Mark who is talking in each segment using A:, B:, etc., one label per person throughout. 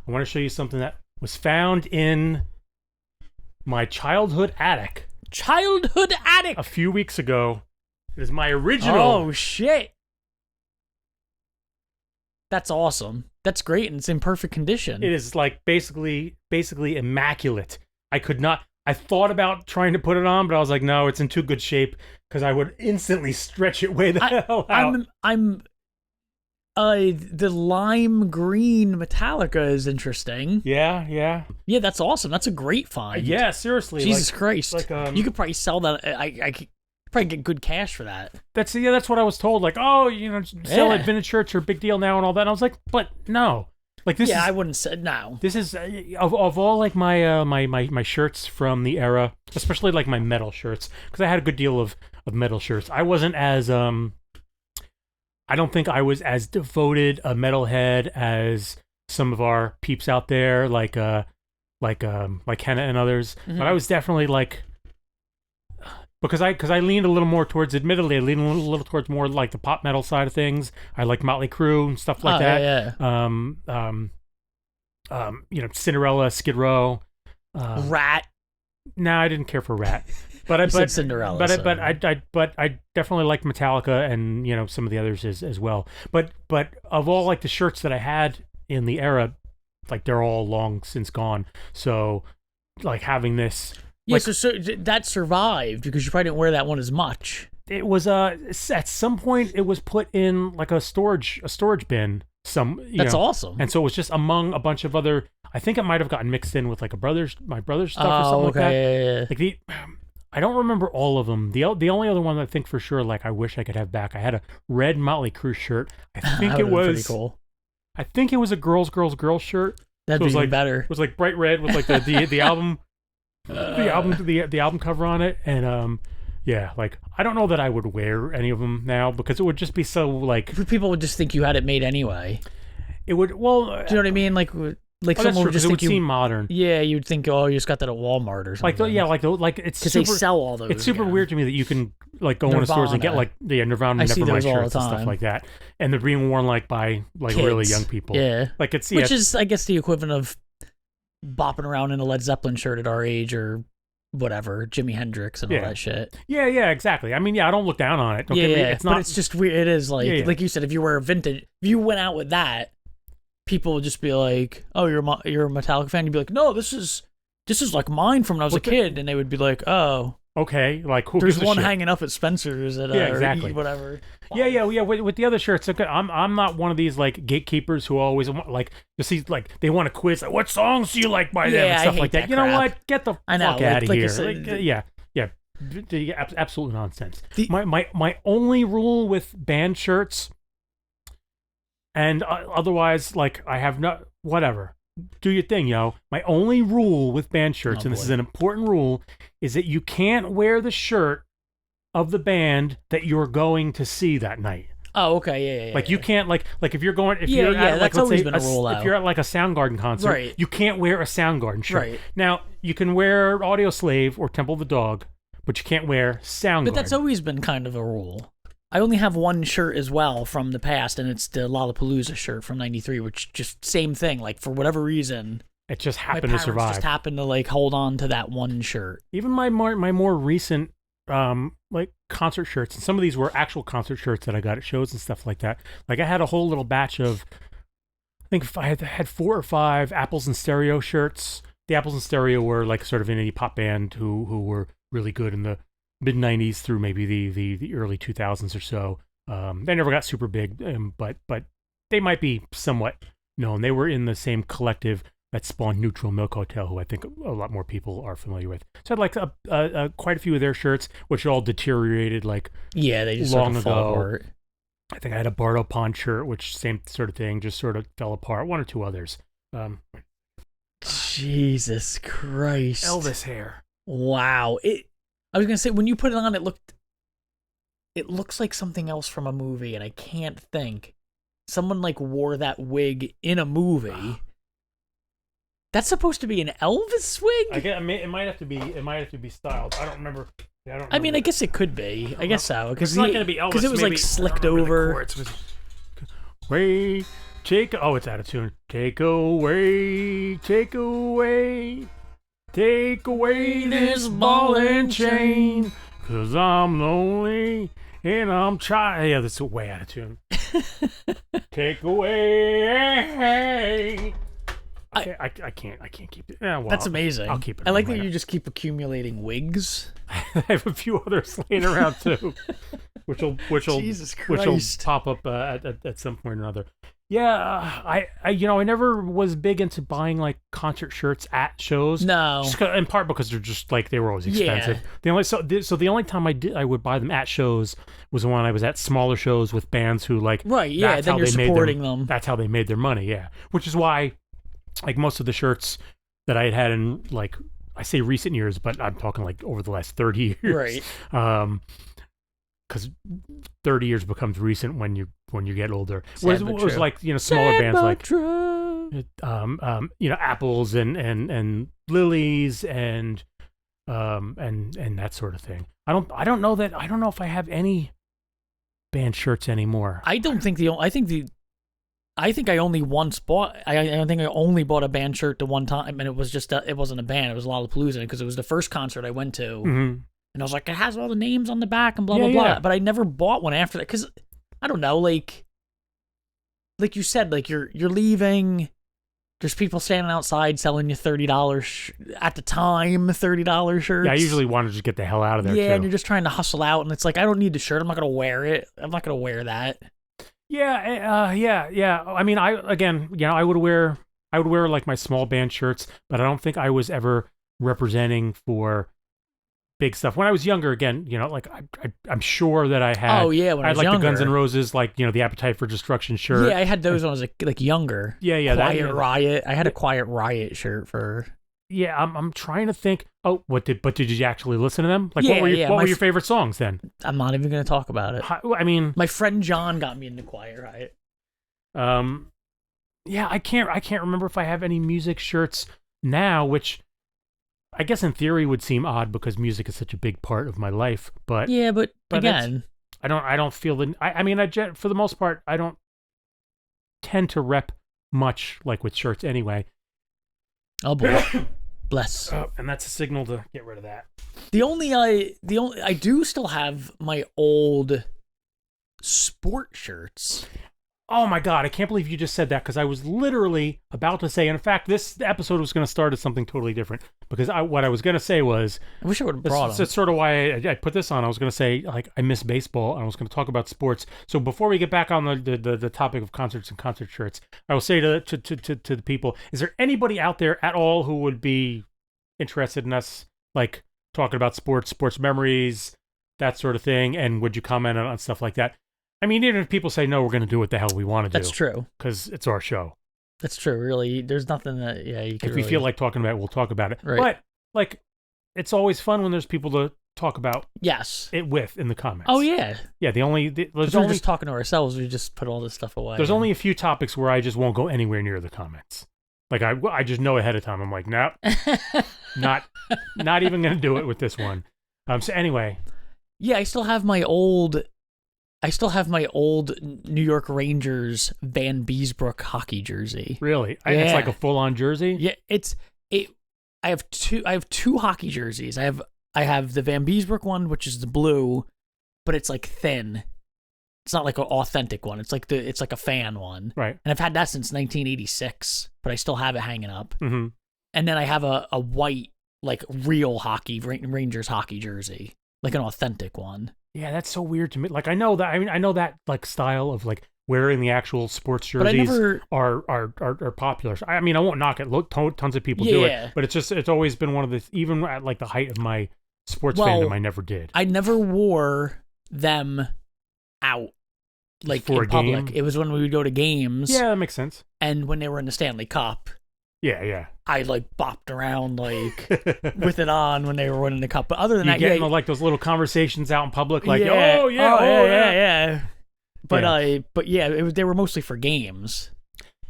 A: I want to show you something that was found in my childhood attic.
B: Childhood attic.
A: A few weeks ago. It is my original.
B: Oh shit. That's awesome. That's great, and it's in perfect condition.
A: It is like basically immaculate. I thought about trying to put it on, but I was like, no, it's in too good shape because I would instantly stretch it way the hell out.
B: The lime green Metallica is interesting.
A: Yeah.
B: Yeah, that's awesome. That's a great find.
A: Yeah, seriously.
B: Jesus Christ.
A: You
B: could probably sell that. I could probably get good cash for that.
A: That's what I was told. Like, oh, sell at vintage shirts are a big deal now and all that. And I was like, but no. Like this.
B: Yeah, I wouldn't say no.
A: This is of all like my my shirts from the era, especially like my metal shirts, because I had a good deal of metal shirts. I wasn't as I don't think I was as devoted a metalhead as some of our peeps out there, like Hannah and others.
B: Mm-hmm.
A: But I was definitely like, because I leaned a little more towards, admittedly, I leaned a little towards more like the pop metal side of things. I like Motley Crue and stuff like that.
B: Yeah.
A: Cinderella, Skid Row,
B: Rat.
A: No, I didn't care for Rat. But
B: said Cinderella.
A: But I definitely liked Metallica and some of the others as well. But of all like the shirts that I had in the era, like they're all long since gone. So like having this.
B: Yeah, so that survived because you probably didn't wear that one as much.
A: It was at some point it was put in like a storage bin.
B: That's awesome.
A: And so it was just among a bunch of other. I think it might have gotten mixed in with like my brother's stuff or something like that.
B: Yeah.
A: Like I don't remember all of them. The only other one I think for sure, like I wish I could have back. I had a red Motley Crue shirt. I think it was
B: pretty cool.
A: I think it was a girls shirt.
B: That'd be even better.
A: It was like bright red with like the album. The album cover on it, and yeah, like I don't know that I would wear any of them now because it would just be so like
B: people would just think you had it made anyway.
A: It would. Well, do
B: you know what I mean? Like someone would just think
A: it would seem modern.
B: Yeah, you'd think, oh, you just got that at Walmart or something.
A: Like it's
B: because they sell all those.
A: It's super weird to me that you can like go into stores and get like Nirvana, Nevermind shirts and stuff like that, and they're being worn like by like
B: kids.
A: Really young people.
B: Yeah,
A: like it's
B: which is I guess the equivalent of bopping around in a Led Zeppelin shirt at our age or whatever, Jimi Hendrix and all that shit. Yeah,
A: exactly. I mean, I don't look down on it.
B: It's not. But it's just weird. It is like like you said, if you wear a vintage, if you went out with that, people would just be like, "Oh, you're a Metallica fan." You'd be like, "No, this is like mine from when I was a kid," and they would be like, "Oh,
A: okay." Like who
B: there's one hanging up at Spencer's at
A: exactly.
B: whatever.
A: Yeah. With the other shirts, okay, I'm not one of these like gatekeepers who always want like to see like they want to quiz like what songs do you like by them and stuff like that. You know what? Get the fuck out of here. Absolute nonsense. My only rule with band shirts, and otherwise like I have no whatever. Do your thing, yo. My only rule with band shirts, and this is an important rule, is that you can't wear the shirt of the band that you're going to see that night.
B: Oh, okay, yeah.
A: Like you can't like if you're going
B: you're at,
A: that's
B: like, always been a rule out.
A: If you're at like a Soundgarden concert,
B: right.
A: You can't wear a Soundgarden shirt.
B: Right.
A: Now you can wear Audioslave or Temple of the Dog, but you can't wear Soundgarden.
B: But that's always been kind of a rule. I only have one shirt as well from the past, and it's the Lollapalooza shirt from '93, which just same thing. Like for whatever reason,
A: it just happened to survive.
B: Just happened to like hold on to that one shirt.
A: Even my more recent like concert shirts, and some of these were actual concert shirts that I got at shows and stuff like that. Like I had a whole little batch of, I think I had 4 or 5 Apples and Stereo shirts. The Apples and Stereo were like sort of an indie pop band who were really good in the mid 90s through maybe the early 2000s or so. They never got super big, but they might be somewhat known. They were in the same collective that spawned Neutral Milk Hotel, who I think a lot more people are familiar with. So I'd like quite a few of their shirts, which all deteriorated like
B: they just
A: long
B: sort of
A: ago.
B: fall apart.
A: I think I had a Bardo Pond shirt, which same sort of thing, just sort of fell apart. One or two others.
B: Jesus Christ.
A: Elvis hair.
B: Wow. I was gonna say when you put it on, it looks like something else from a movie, and I can't think. Someone like wore that wig in a movie. That's supposed to be an Elvis wig?
A: It might have to be styled. I don't remember.
B: I mean, I guess it could be. I guess so.
A: It's not going to be Elvis.
B: Because it was like slicked over.
A: Way It's out of tune. Take away this ball and chain, 'cause I'm lonely and I'm trying. Yeah, that's way out of tune. Take away. I can't keep it. Yeah, well,
B: That's amazing.
A: I'll keep it.
B: I like that you just keep accumulating wigs.
A: I have a few others laying around too, which will
B: Jesus Christ.
A: pop up at some point or another. Yeah, I I never was big into buying like concert shirts at shows.
B: No,
A: just in part because they're just like they were always expensive. Yeah. The only time I would buy them at shows was when I was at smaller shows with bands who like
B: right. Yeah, then you're supporting them.
A: That's how they made their money. Yeah, which is why like most of the shirts that I had in like I say recent years, but I'm talking like over the last 30 years.
B: Right.
A: Because 30 years becomes recent when you get older. Whereas it was like smaller
B: Sad
A: bands like
B: true.
A: Apples and Lilies and that sort of thing. I don't know if I have any band shirts anymore.
B: I think I only once bought. I think I only bought a band shirt the one time, and it was just it wasn't a band. It was Lollapalooza because it was the first concert I went to.
A: Mm-hmm.
B: And I was like, it has all the names on the back and blah, blah, blah. But I never bought one after that because, I don't know, like you said, like you're leaving. There's people standing outside selling you $30 at the time, $30 shirts.
A: Yeah, I usually want to just get the hell out of there,
B: yeah,
A: too.
B: and you're just trying to hustle out. And it's like, I don't need the shirt. I'm not going to wear it. I'm not going to wear that.
A: Yeah, yeah. I mean, I would wear like my small band shirts, but I don't think I was ever representing for big stuff when I was younger. Again, like I'm sure that I had.
B: Oh yeah, when I was
A: like
B: younger.
A: The Guns N' Roses, like the Appetite for Destruction shirt.
B: Yeah, I had those when I was like younger.
A: Yeah.
B: Quiet Riot. I had a Quiet Riot shirt for.
A: Yeah, I'm trying to think. Oh, did you actually listen to them? Like,
B: yeah,
A: what were your favorite songs then?
B: I'm not even going to talk about it.
A: I mean,
B: my friend John got me into Quiet Riot.
A: Yeah, I can't remember if I have any music shirts now, which I guess in theory would seem odd because music is such a big part of my life. But
B: yeah, but again,
A: I don't feel the. I mean, for the most part, I don't tend to rep much like with shirts anyway.
B: Oh boy. Bless.
A: And that's a signal to get rid of that.
B: I do still have my old sport shirts.
A: Oh my God, I can't believe you just said that because I was literally about to say, and in fact, this episode was going to start as something totally different because what I was going to say was...
B: I wish I would have brought them.
A: That's sort of why I put this on. I was going to say, like, I miss baseball, and I was going to talk about sports. So before we get back on the topic of concerts and concert shirts, I will say to the people, is there anybody out there at all who would be interested in us, like, talking about sports memories, that sort of thing, and would you comment on stuff like that? I mean, even if people say no, we're going to do what the hell we want to do.
B: That's true.
A: Because it's our show.
B: That's true. Really, there's nothing that you can.
A: If we feel like talking about it, we'll talk about it.
B: Right.
A: But like, it's always fun when there's people to talk about.
B: Yes.
A: It with in the comments.
B: Oh yeah.
A: Yeah. We're
B: just talking to ourselves. We just put all this stuff away.
A: There's only a few topics where I just won't go anywhere near the comments. Like I just know ahead of time. I'm like, nope, not even going to do it with this one. So anyway.
B: Yeah, I still have my old New York Rangers Van Beesbrook hockey jersey.
A: Really?
B: Yeah.
A: It's like a full-on jersey?
B: Yeah, I have two hockey jerseys. I have the Van Beesbrook one, which is the blue, but it's like thin. It's not like an authentic one. It's like a fan one.
A: Right.
B: And I've had that since 1986, but I still have it hanging up.
A: Mm-hmm.
B: And then I have a white, like real Rangers hockey jersey, like an authentic one.
A: Yeah, that's so weird to me. Like I know that like style of like wearing the actual sports jerseys are popular. I mean, I won't knock it. Look, tons of people do it, but it's always been one of the, even at like the height of my sports fandom, I never did.
B: I never wore them out like
A: for
B: in
A: a
B: public.
A: game?
B: It was when we would go to games.
A: Yeah, that makes sense.
B: And when they were in the Stanley Cup.
A: Yeah.
B: I like bopped around like with it on when they were winning the cup. But other than
A: you
B: that,
A: getting like those little conversations out in public, like
B: yeah.
A: yeah.
B: But they were mostly for games.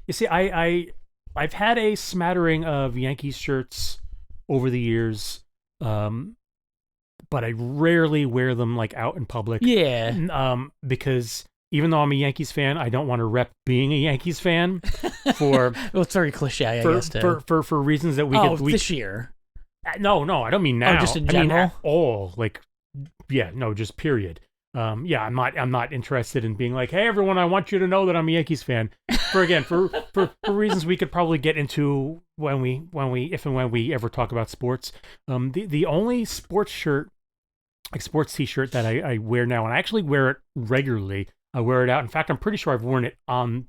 A: You see, I've had a smattering of Yankees shirts over the years, but I rarely wear them like out in public.
B: Yeah.
A: Because even though I'm a Yankees fan, I don't want to rep being a Yankees fan for
B: Well, it's very cliche, I guess, too.
A: for reasons that
B: this year.
A: No, I don't mean now.
B: Just in
A: I mean
B: general?
A: at all. Like, yeah, no, just period. Yeah, I'm not interested in being like, hey, everyone, I want you to know that I'm a Yankees fan. For reasons we could probably get into when we ever talk about sports. The only sports shirt, like sports T-shirt that I wear now, and I actually wear it regularly. I wear it out. In fact, I'm pretty sure I've worn it on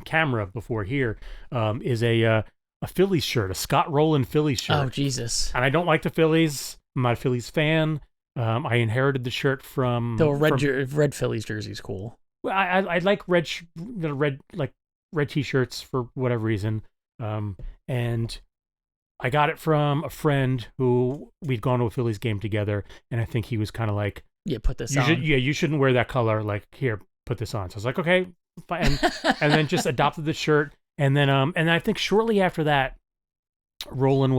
A: camera before here. Is a Phillies shirt, a Scott Rowland Phillies shirt.
B: Oh, Jesus.
A: And I don't like the Phillies. I'm not a Phillies fan. I inherited the shirt from
B: the red Phillies jersey's cool.
A: Well, I like red T-shirts for whatever reason. And I got it from a friend who we'd gone to a Phillies game together, and I think he was kind of like,
B: yeah, put this on.
A: You shouldn't wear that color. Like, here, put this on. So I was like, okay, fine. And then just adopted the shirt. And then and I think shortly after that, Scott Rowland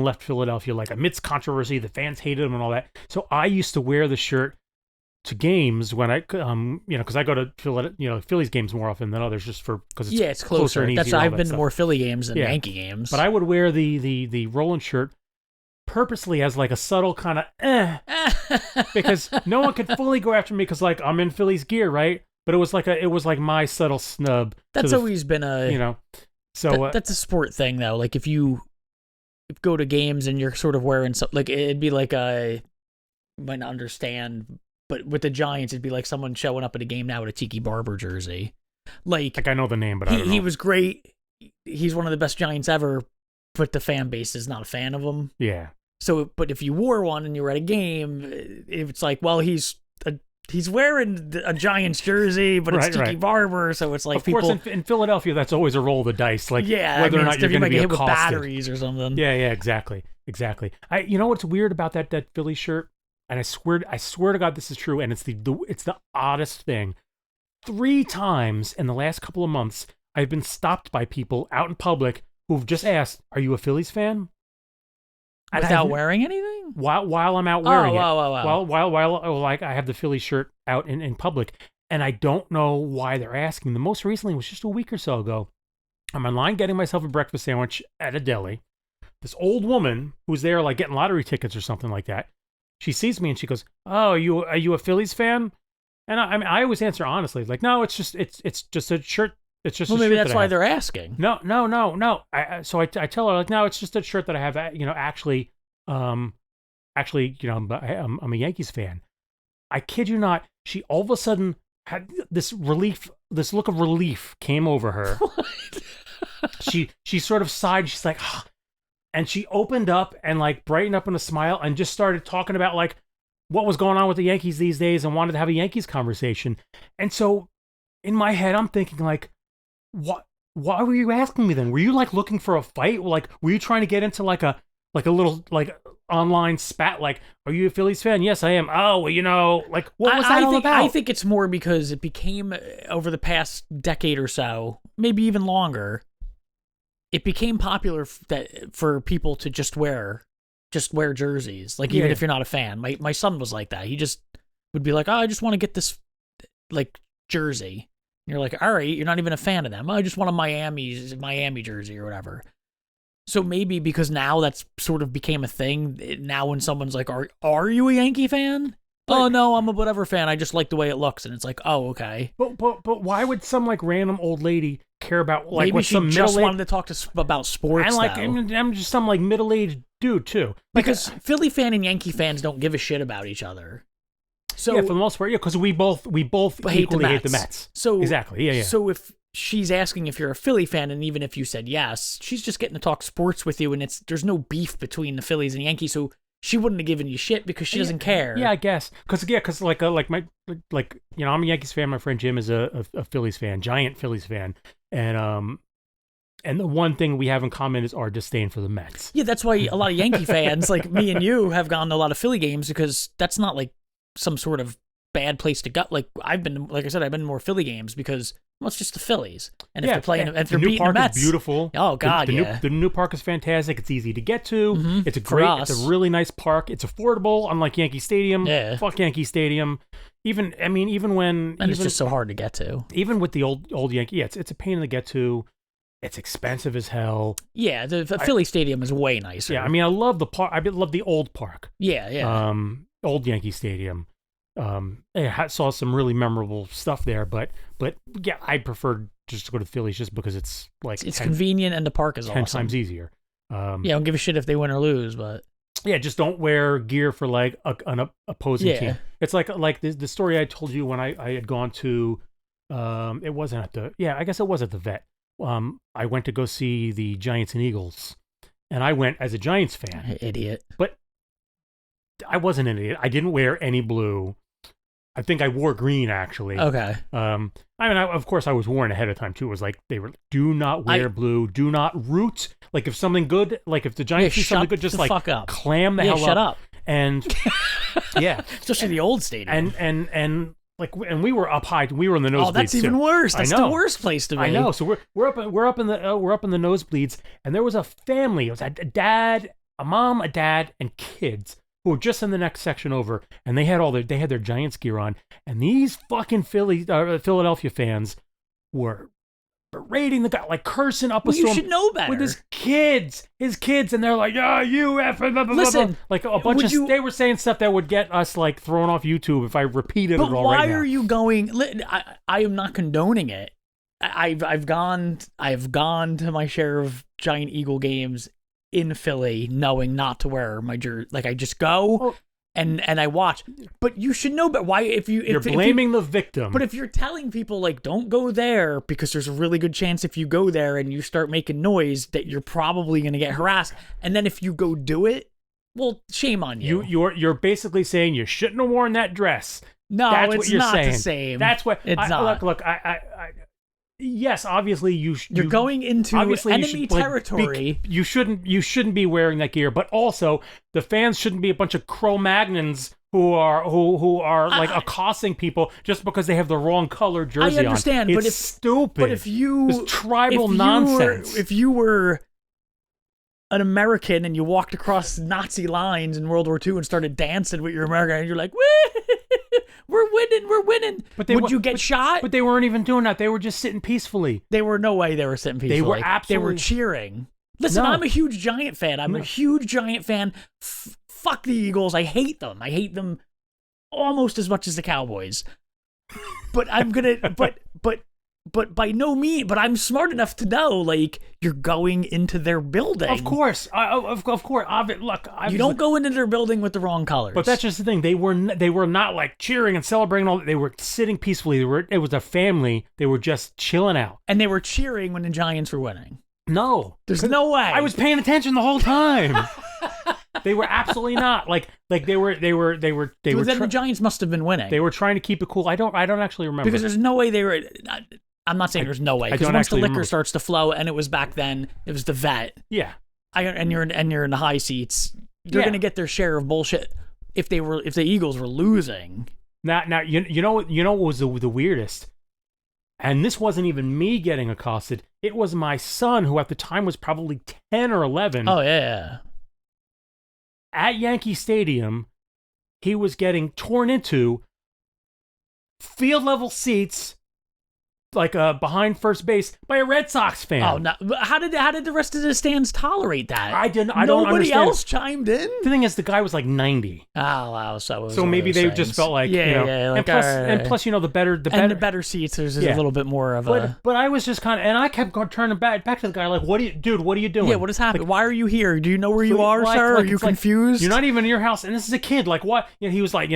A: left Philadelphia, like amidst controversy. The fans hated him and all that. So I used to wear the shirt to games when I, because I go to Phillies games more often than others, just because it's closer and easier.
B: That's why I've been to more Philly games than Yankee games.
A: But I would wear the Rowland shirt purposely as like a subtle kind of because no one could fully go after me because like I'm in Phillies gear, right? But it was like my subtle snub.
B: That's always been a that's a sport thing though. Like if you go to games and you're sort of wearing something, like it'd be like you might not understand, but with the Giants it'd be like someone showing up at a game now with a Tiki Barber jersey. Like
A: I know the name, but I don't know. He
B: was great. He's one of the best Giants ever, but the fan base is not a fan of him.
A: Yeah.
B: So, but if you wore one and you were at a game, it's like, well, he's wearing a Giants jersey, but it's Tiki Barber, so it's like
A: of course, in Philadelphia, that's always a roll of the dice. Like, whether or not you're going to be
B: hit
A: accosted.
B: with batteries or something.
A: Yeah, exactly. You know what's weird about that Philly shirt? And I swear to God, this is true. And it's the oddest thing. 3 times in the last couple of months, I've been stopped by people out in public who've just asked, "Are you a Phillies fan?"
B: Without wearing anything?
A: While I'm out wearing it.
B: Wow.
A: While like I have the Philly shirt out in public, and I don't know why they're asking. The most recently was just a week or so ago. I'm in line getting myself a breakfast sandwich at a deli. This old woman who's there like getting lottery tickets or something like that. She sees me and she goes, "Oh, are you a Phillies fan?" And I always answer honestly, like, "No, it's just a shirt. It's just." Well,
B: maybe that's why they're asking.
A: No. So I tell her like, "No, it's just a shirt that I have. Actually, I'm a Yankees fan." I kid you not. She all of a sudden had this look of relief came over her. She sort of sighed. She's like, "Ah." And she opened up and like brightened up in a smile and just started talking about like what was going on with the Yankees these days and wanted to have a Yankees conversation. And so in my head, I'm thinking like, what? Why were you asking me then? Were you like looking for a fight? Like, were you trying to get into like a little like online spat? Like, are you a Phillies fan? Yes, I am. Oh, well, like what was that all about?
B: I think it's more because it became over the past decade or so, maybe even longer. It became popular for people to just wear jerseys. Like even if you're not a fan, my son was like that. He just would be like, "Oh, I just want to get this like jersey." And you're like, "All right, you're not even a fan of them. I just want a Miami jersey or whatever." So maybe because now that's sort of became a thing. Now when someone's like, "Are you a Yankee fan?" "Oh no, I'm a whatever fan. I just like the way it looks." And it's like, "Oh, okay."
A: But why would some like random old lady care about like
B: maybe
A: what
B: she
A: some
B: just wanted to talk about sports?
A: And like
B: though.
A: I'm just some like middle-aged dude too.
B: Because Philly fan and Yankee fans don't give a shit about each other. So
A: yeah, for the most part, because we both equally hate the Mets.
B: So
A: exactly, yeah.
B: So if she's asking if you're a Philly fan, and even if you said yes, she's just getting to talk sports with you, and there's no beef between the Phillies and Yankees. So she wouldn't have given you shit because she doesn't care.
A: Yeah, I guess. Because I'm a Yankees fan. My friend Jim is a Phillies fan, giant Phillies fan, and the one thing we have in common is our disdain for the Mets.
B: Yeah, that's why a lot of Yankee fans, like me and you, have gone to a lot of Philly games because that's not like some sort of bad place to go. Like I've been to more Philly games because Well, it's just the Phillies, and if
A: Yeah,
B: they're playing,
A: and
B: if they're
A: the new
B: beating
A: park
B: the Mets,
A: is beautiful.
B: Oh God, yeah.
A: The new park is fantastic. It's easy to get to. It's a
B: For
A: great.
B: us.
A: It's a really nice park. It's affordable, unlike Yankee Stadium.
B: Yeah.
A: Fuck Yankee Stadium. Even when
B: And it's just so hard to get to.
A: even with the old Yankee, yeah, it's a pain to get to. It's expensive as hell.
B: Yeah, the Philly Stadium is way nicer.
A: Yeah, I mean, I love the park. I love the old park.
B: Yeah.
A: Old Yankee Stadium. I saw some really memorable stuff there, but yeah, I prefer just to go to Phillies just because it's like
B: It's convenient and the park is
A: 10
B: awesome.
A: times easier.
B: Yeah, I don't give a shit if they win or lose, but
A: Yeah, just don't wear gear for like an opposing team. It's like the story I told you when I had gone to, it wasn't at the, I guess it was at the vet. I went to go see the Giants and Eagles, and I went as a Giants fan.
B: Idiot.
A: But I wasn't an idiot. I didn't wear any blue. I think I wore green actually.
B: Okay.
A: I mean, of course, I was warned ahead of time too. It was like they were, do not wear blue, do not root. Like if something good, like if the Giants see something good, just like
B: fuck up.
A: clam the hell
B: shut up.
A: And yeah,
B: Especially the old stadium.
A: And we were up high. We were in the nosebleeds.
B: Oh, that's even worse. That's the worst place to be.
A: I know. So we're up in the nosebleeds, and there was a family. It was a mom, a dad, and kids who were just in the next section over, and they had their Giants gear on, and these fucking Philadelphia fans were berating the guy, like cursing up a storm.
B: You should know better.
A: With his kids, and they're like, "Yeah, you F." Blah, blah,
B: Listen,
A: blah. Like a bunch of they were saying stuff that would get us like thrown off YouTube if I repeated it all right now.
B: But why are you going? I am not condoning it. I've gone to my share of Giant Eagle games in Philly, knowing not to wear my jersey. Like I just go and I watch. But you should know. But why? You're
A: blaming the victim.
B: But if you're telling people like don't go there because there's a really good chance if you go there and you start making noise that you're probably going to get harassed, and then if you go do it, well, shame on you.
A: You're basically saying you shouldn't have worn that dress.
B: No,
A: that's
B: it's
A: what you're
B: not
A: saying.
B: the same.
A: That's what
B: it's not.
A: Look. Yes, obviously
B: you're going into enemy territory.
A: You shouldn't be wearing that gear, but also the fans shouldn't be a bunch of Cro-Magnons who are like accosting people just because they have the wrong color jersey on.
B: I understand,
A: It's
B: but if
A: stupid.
B: But if you
A: it's tribal nonsense.
B: If you were an American and you walked across Nazi lines in World War II and started dancing with your American, and you're like, "Woo! We're winning. But would you get shot?
A: But they weren't even doing that. They were just sitting peacefully.
B: They were no way they were sitting peacefully. They were cheering. Listen, I'm a huge Giant fan. I'm a huge Giant fan. Fuck the Eagles. I hate them. I hate them almost as much as the Cowboys. But I'm gonna. But by no means. But I'm smart enough to know, like, you're going into their building.
A: Of course, of course. Look,
B: you don't go into their building with the wrong colors.
A: But that's just the thing. They were not like cheering and celebrating. They were sitting peacefully. It was a family. They were just chilling out.
B: And they were cheering when the Giants were winning.
A: No,
B: there's no way.
A: I was paying attention the whole time. They were absolutely not like they were.
B: Then the Giants must have been winning.
A: They were trying to keep it cool. I don't actually remember
B: because there's no way they were. I'm not saying there's no way because once the liquor starts to flow, and it was back then, it was the vet.
A: Yeah,
B: and you're in the high seats. They're gonna get their share of bullshit if the Eagles were losing.
A: Now you know what was the weirdest, and this wasn't even me getting accosted. It was my son, who at the time was probably 10 or 11.
B: Oh yeah.
A: At Yankee Stadium, he was getting torn into field level seats, like behind first base, by a Red Sox fan.
B: Oh no! How did the rest of the stands tolerate that?
A: I don't understand.
B: Nobody else chimed in.
A: The thing is, the guy was like 90.
B: Oh wow! So
A: maybe they just felt like
B: like,
A: and plus the better
B: seats. There's a little bit more of a.
A: But I was just kind of, and I kept turning back to the guy like, what are you doing?
B: Yeah, what is happening? Like, why are you here? Do you know where you are, sir? Are you confused?
A: You're not even in your house, and this is a kid. Like what? He was like,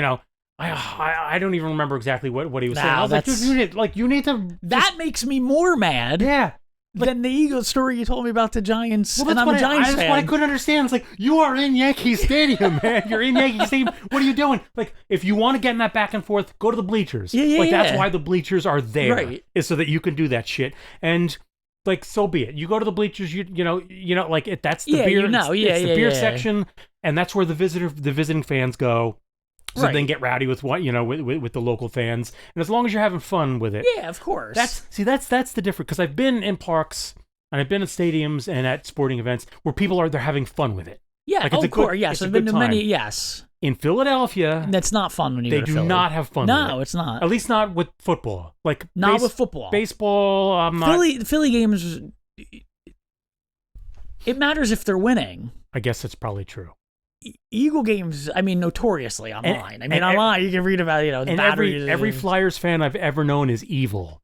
A: I don't even remember exactly what he was saying. I was like, dude, you need to.
B: That makes me more mad.
A: Yeah.
B: Than the Eagles story you told me about the Giants.
A: Well,
B: and I'm a Giants fan.
A: That's what I couldn't understand. It's like, you are in Yankee Stadium, man. You're in Yankee Stadium. What are you doing? Like, if you want to get in that back and forth, go to the bleachers. That's why the bleachers are there.
B: Right.
A: Is so that you can do that shit. And like, so be it. You go to the bleachers. You know, like that's the beer. It's the beer section, and that's where the visiting fans go. So then get rowdy with what with the local fans, and as long as you're having fun with it,
B: Yeah, of course.
A: That's the difference. Because I've been in parks and I've been at stadiums and at sporting events where they're having fun with it.
B: Yeah,
A: like,
B: of course. Yes, I've been to many. Yes.
A: In Philadelphia,
B: that's not fun when you go to Philly.
A: They do not have fun.
B: No,
A: with it.
B: It's not.
A: At least not with football. Like
B: not with football.
A: Baseball.
B: Philly games. It matters if they're winning.
A: I guess that's probably true.
B: Eagle games, I mean, notoriously online. Online you can read about the batteries.
A: Every Flyers fan I've ever known is evil.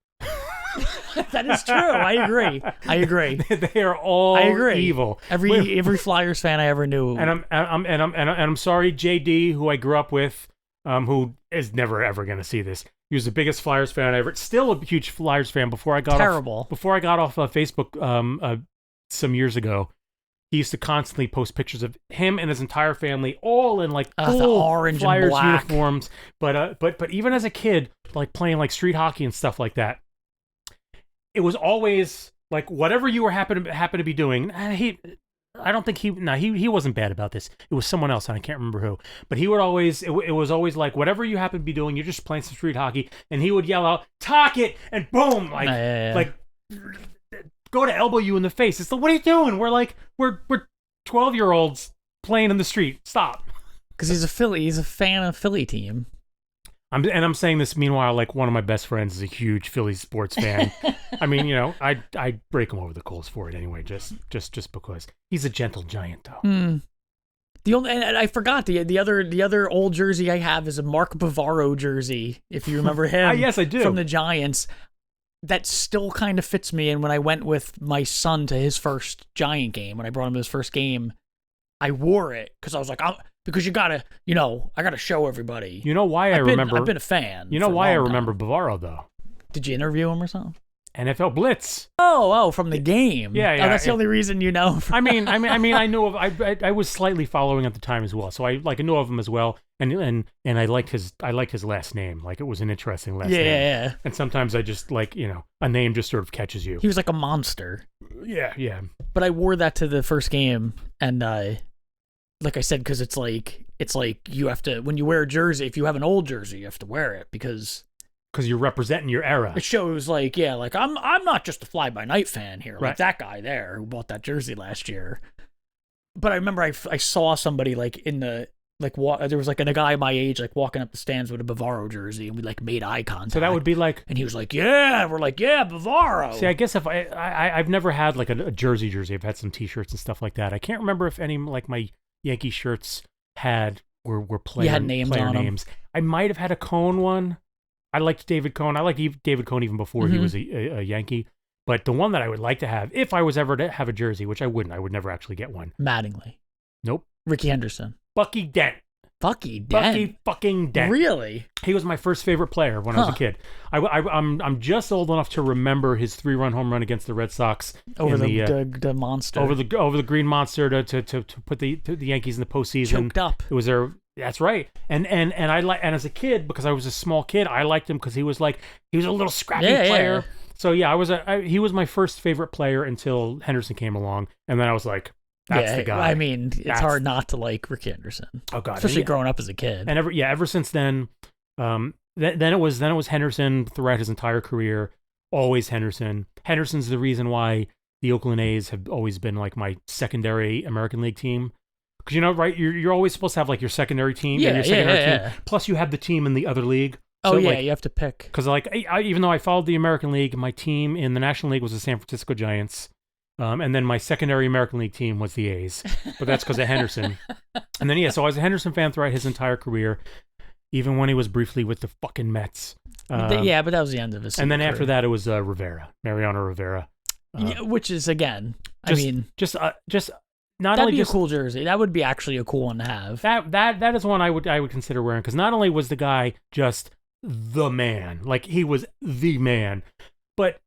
B: That is true. I agree.
A: They are all evil.
B: Every Flyers fan I ever knew.
A: And I'm sorry, JD, who I grew up with, who is never ever going to see this. He was the biggest Flyers fan ever. Still a huge Flyers fan. Before I got off Facebook some years ago, he used to constantly post pictures of him and his entire family, all in like cool
B: orange
A: Flyers
B: and black
A: uniforms. But even as a kid, like playing like street hockey and stuff like that, it was always like whatever you were happen to be doing. I don't think he wasn't bad about this. It was someone else, and I can't remember who. But he would always, it was always like whatever you happen to be doing, you're just playing some street hockey, and he would yell out, "Talk it!" and boom, like go to elbow you in the face. It's like, what are you doing? We're 12-year-olds playing in the street. Stop.
B: Because he's a fan of Philly team.
A: I'm saying this meanwhile, like one of my best friends is a huge Philly sports fan. I mean, I break him over the coals for it anyway, just because he's a gentle giant, though.
B: The only, and I forgot the other old jersey I have is a Mark Bavaro jersey. If you remember him,
A: yes, I do,
B: from the Giants. That still kind of fits me. And when I went with my son to his first Giant game, when I brought him to his first game, I wore it because I was like, because you gotta, I gotta show everybody.
A: You know why I've
B: been a fan.
A: You know why I remember Bavaro though?
B: Did you interview him or something?
A: NFL Blitz.
B: Oh, from the game.
A: Yeah.
B: Oh, that's the only reason you know.
A: I mean, I knew of. I was slightly following at the time as well, so I knew of him as well, and I liked his last name. Like it was an interesting last name.
B: Yeah.
A: And sometimes I just like a name just sort of catches you.
B: He was like a monster.
A: Yeah.
B: But I wore that to the first game, and like I said, because it's like you have to, when you wear a jersey, if you have an old jersey, you have to wear it because
A: you're representing your era.
B: It shows like I'm not just a fly by night fan here, like that guy there who bought that jersey last year. But I remember I saw somebody like in the there was like a guy my age like walking up the stands with a Bavaro jersey, and we like made eye contact.
A: So that would be like,
B: and he was like, yeah, we're like, yeah, Bavaro.
A: See, I guess if I've never had like a jersey. I've had some T-shirts and stuff like that. I can't remember if any like my Yankee shirts were player names on names. I might have had a Cone one. I liked David Cone. I liked David Cone even before he was a Yankee. But the one that I would like to have, if I was ever to have a jersey, which I wouldn't, I would never actually get one.
B: Mattingly.
A: Nope.
B: Ricky Henderson.
A: Bucky Dent.
B: Bucky
A: fucking Dent.
B: Really?
A: He was my first favorite player when I was a kid. I'm just old enough to remember his 3-run home run against the Red Sox
B: over the monster,
A: over the Green Monster to put the Yankees in the postseason.
B: Choked up.
A: It was their. That's right. And as a kid, because I was a small kid, I liked him because he was a little scrappy player. Yeah. So yeah, he was my first favorite player until Henderson came along, and then I was like, that's the guy.
B: I mean, it's hard not to like Ricky Henderson.
A: Oh God,
B: especially growing up as a kid.
A: And ever since then, then it was Henderson throughout his entire career. Always Henderson. Henderson's the reason why the Oakland A's have always been like my secondary American League team. Because right, you're always supposed to have like your secondary team and your secondary team. Plus, you have the team in the other league.
B: So, you have to pick.
A: Because even though I followed the American League, my team in the National League was the San Francisco Giants. And then my secondary American League team was the A's, but that's because of Henderson. And then so I was a Henderson fan throughout his entire career, even when he was briefly with the fucking Mets.
B: But that was the end of his.
A: And then after that, it was Mariano Rivera,
B: which is again,
A: just not
B: that'd
A: only
B: be
A: just
B: a cool jersey. That would be actually a cool one to have.
A: That is one I would consider wearing, because not only was the guy just the man, like he was the man, but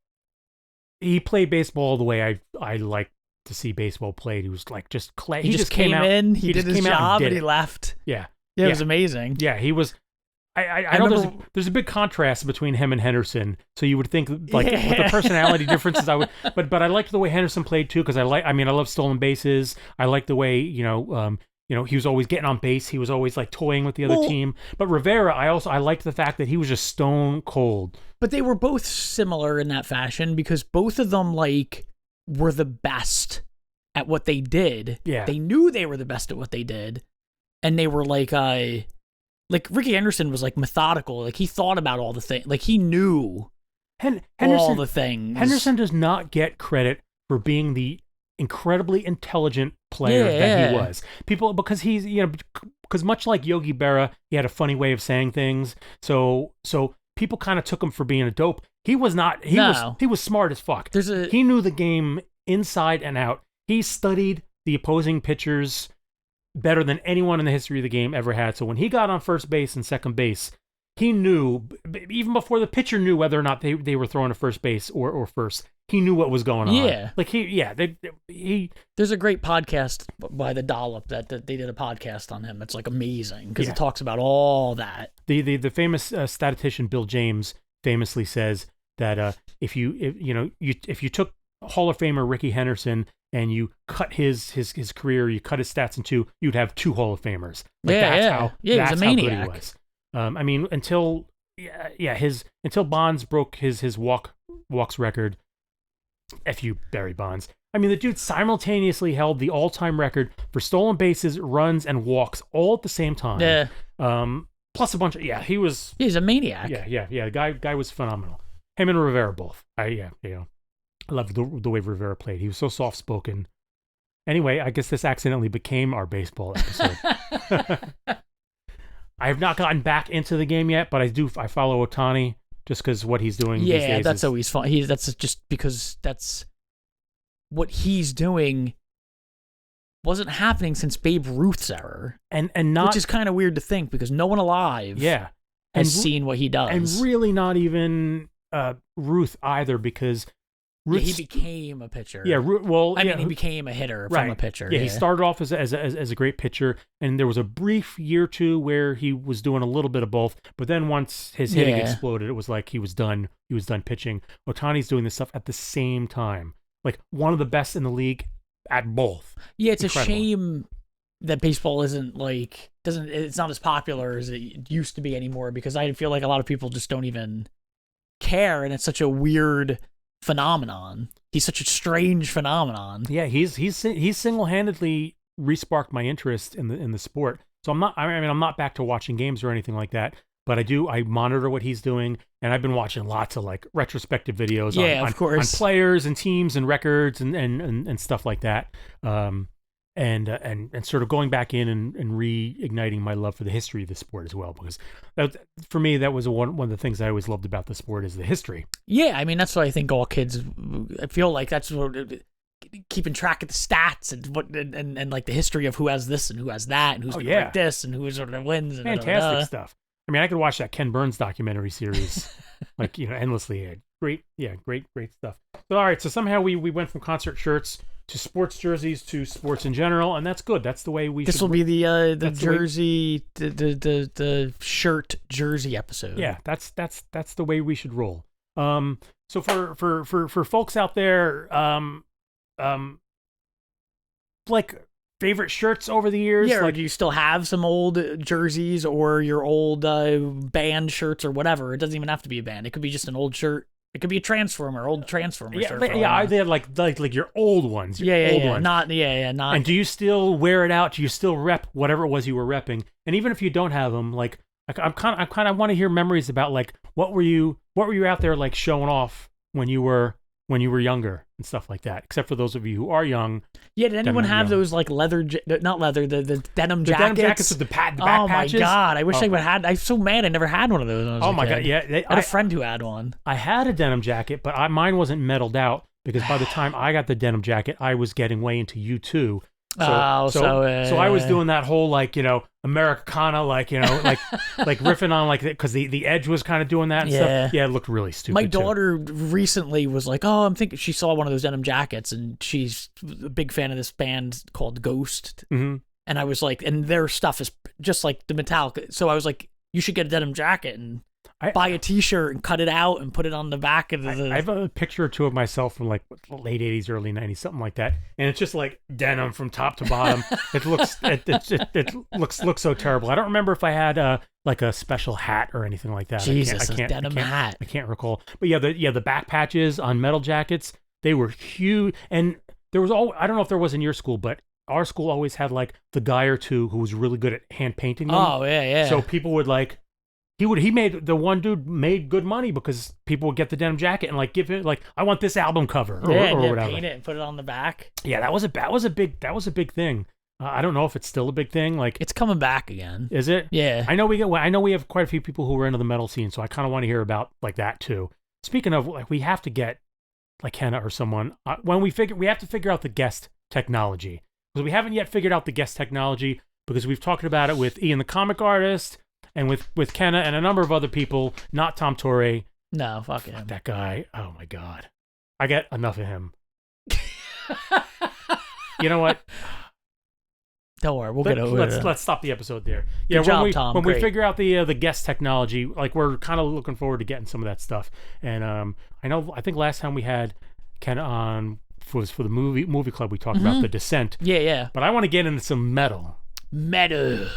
A: he played baseball the way I like to see baseball played. He was like just clay.
B: He just came in, he did his job, and he left.
A: Yeah.
B: It was amazing.
A: Yeah, he was. I know there's a big contrast between him and Henderson. So you would think with the personality differences, but I liked the way Henderson played too, because I love stolen bases. I like the way he was always getting on base. He was always like toying with the other team. But Rivera, I liked the fact that he was just stone cold.
B: But they were both similar in that fashion because both of them like were the best at what they did.
A: Yeah.
B: They knew they were the best at what they did. And they were like Ricky Henderson was like methodical. Like he thought about all the things. Like he knew all the things.
A: Henderson does not get credit for being the incredibly intelligent player that he was. Because he's, because much like Yogi Berra, he had a funny way of saying things. So people kind of took him for being a dope. He was not. He was smart as fuck. He knew the game inside and out. He studied the opposing pitchers better than anyone in the history of the game ever had. So when he got on first base and second base, he knew, even before the pitcher knew whether or not they were throwing to first base or first, he knew what was going on.
B: Yeah.
A: Like
B: There's a great podcast by The Dollop that they did a podcast on him. It's like amazing because it talks about all that.
A: The famous statistician Bill James famously says that if you took Hall of Famer Ricky Henderson and you cut his career, you cut his stats in two, you'd have two Hall of Famers. Like
B: he's a maniac.
A: How good he was. I mean, until Bonds broke his walks record. F you, Barry Bonds. I mean, the dude simultaneously held the all-time record for stolen bases, runs, and walks all at the same time.
B: Yeah.
A: Plus a bunch of
B: he's a maniac.
A: Yeah. The guy was phenomenal. Him and Rivera both. I loved the way Rivera played. He was so soft-spoken. Anyway, I guess this accidentally became our baseball episode. I have not gotten back into the game yet, but I follow Ohtani just because what he's doing these days.
B: Yeah, that's always fun. That's just because that's what he's doing wasn't happening since Babe Ruth's era.
A: And not,
B: which is kind of weird to think because no one alive has seen what he does.
A: And really not even Ruth either, because
B: he became a pitcher.
A: Yeah, well,
B: I mean, he became a hitter from a pitcher.
A: Yeah, he started off as a great pitcher, and there was a brief year or two where he was doing a little bit of both. But then once his hitting exploded, it was like he was done. He was done pitching. Ohtani's doing this stuff at the same time, like one of the best in the league at both.
B: Yeah, it's incredible. A shame that baseball isn't it's not as popular as it used to be anymore, because I feel like a lot of people just don't even care, and it's such a weird phenomenon. He's such a strange phenomenon.
A: Yeah, he's single-handedly re-sparked my interest in the sport. So I'm not back to watching games or anything like that, but I monitor what he's doing, and I've been watching lots of like retrospective videos on players and teams and records and stuff like that. And sort of going back in and reigniting my love for the history of the sport as well, because for me that was one of the things I always loved about the sport is the history.
B: Yeah, I mean that's what I think all kids. I feel like that's what keeping track of the stats and like the history of who has this and who has that and who's going to break this and who sort of wins. And
A: fantastic stuff. I mean, I could watch that Ken Burns documentary series like endlessly. Great stuff. So, all right, so somehow we went from concert shirts to sports jerseys to sports in general, and that's good. That's the way we.
B: This will be the jersey, the shirt jersey episode.
A: Yeah, that's the way we should roll. So for folks out there, like favorite shirts over the years.
B: Yeah, or do you still have some old jerseys or your old band shirts or whatever? It doesn't even have to be a band. It could be just an old shirt. It could be a Transformer, old Transformer shirt.
A: I did like your old ones. Old ones.
B: Not.
A: And do you still wear it out? Do you still rep whatever it was you were repping? And even if you don't have them, like I kind of want to hear memories about like what were you out there like showing off when you were younger and stuff like that. Except for those of you who are young.
B: Yeah, did anyone have those like not leather, the denim jackets? The denim jackets
A: with the back patches?
B: Oh my god, I wish I would have had. I'm so mad I never had one of those when I was a kid.
A: God, yeah.
B: I had a friend who had one.
A: I had a denim jacket, but mine wasn't metalled out because by the time I got the denim jacket, I was getting way into U2. So I was doing that whole like Americana like like riffing on like because the Edge was kind of doing that and stuff. Yeah, it looked really stupid.
B: My daughter recently was like, I'm thinking she saw one of those denim jackets and she's a big fan of this band called Ghost.
A: Mm-hmm.
B: And I was like, and their stuff is just like the Metallica. So I was like, you should get a denim jacket. And buy a T-shirt and cut it out and put it on the back of the.
A: I have a picture or two of myself from like late '80s, early '90s, something like that, and it's just like denim from top to bottom. It looks so terrible. I don't remember if I had like a special hat or anything like that.
B: Jesus, a denim hat.
A: I can't recall. But the back patches on metal jackets, they were huge, and there was I don't know if there was in your school, but our school always had like the guy or two who was really good at hand painting them.
B: Oh yeah.
A: So people would like. The one dude made good money because people would get the denim jacket and like give it like, I want this album cover or whatever.
B: Paint it and put it on the back.
A: Yeah, that was a big thing. I don't know if it's still a big thing. Like
B: it's coming back again.
A: Is it?
B: Yeah.
A: I know we have quite a few people who are into the metal scene, so I kind of want to hear about like that too. Speaking of, like, we have to get like Kenna or someone we have to figure out the guest technology, because we haven't yet figured out the guest technology, because we've talked about it with Ian the comic artist. And with Kenna and a number of other people, not Tom Torre.
B: No, fuck him.
A: That guy. Oh my God. I get enough of him. You know what?
B: Don't worry, we'll get over it.
A: Let's stop the episode there. Yeah,
B: Good job, Tom.
A: When
B: Great.
A: we figure out the guest technology, like, we're kind of looking forward to getting some of that stuff. And I think last time we had Kenna on was for the movie club. We talked about The Descent.
B: Yeah.
A: But I want to get into some metal.
B: Metal.